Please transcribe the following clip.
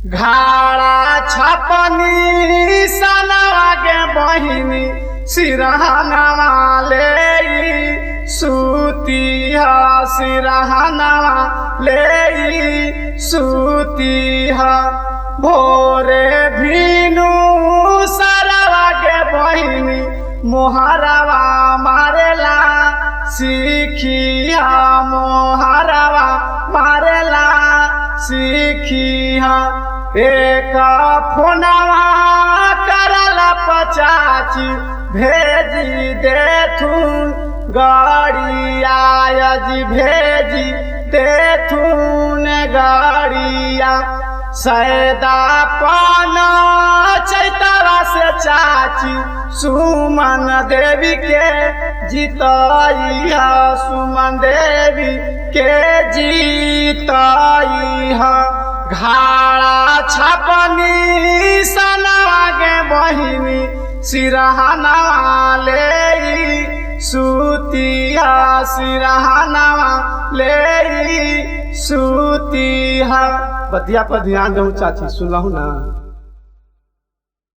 घाड़ा छपनी सनवा के बहिनी सिरहनवा ले सूती ह सिरहनवा ले सूती ह भोरे भीनु सरवा के बहिनी मोहरवा मारेला सीखिया मोहरवा मारेला सीखिया एक फोनवा करला पचाची भेजी देथुन गाड़िया जी भेजी देथुन गाड़िया सैदा पाना चैतरा से चाची सुमन देवी के जीताइया सुमन देवी के जीताइया घाड़ा छपनी सनवा के बहिनी सिरहनवा ले सूतिया सिरहनवा ले सूतिया। बतिया पर ध्यान दो चाची, सुन लहू ना।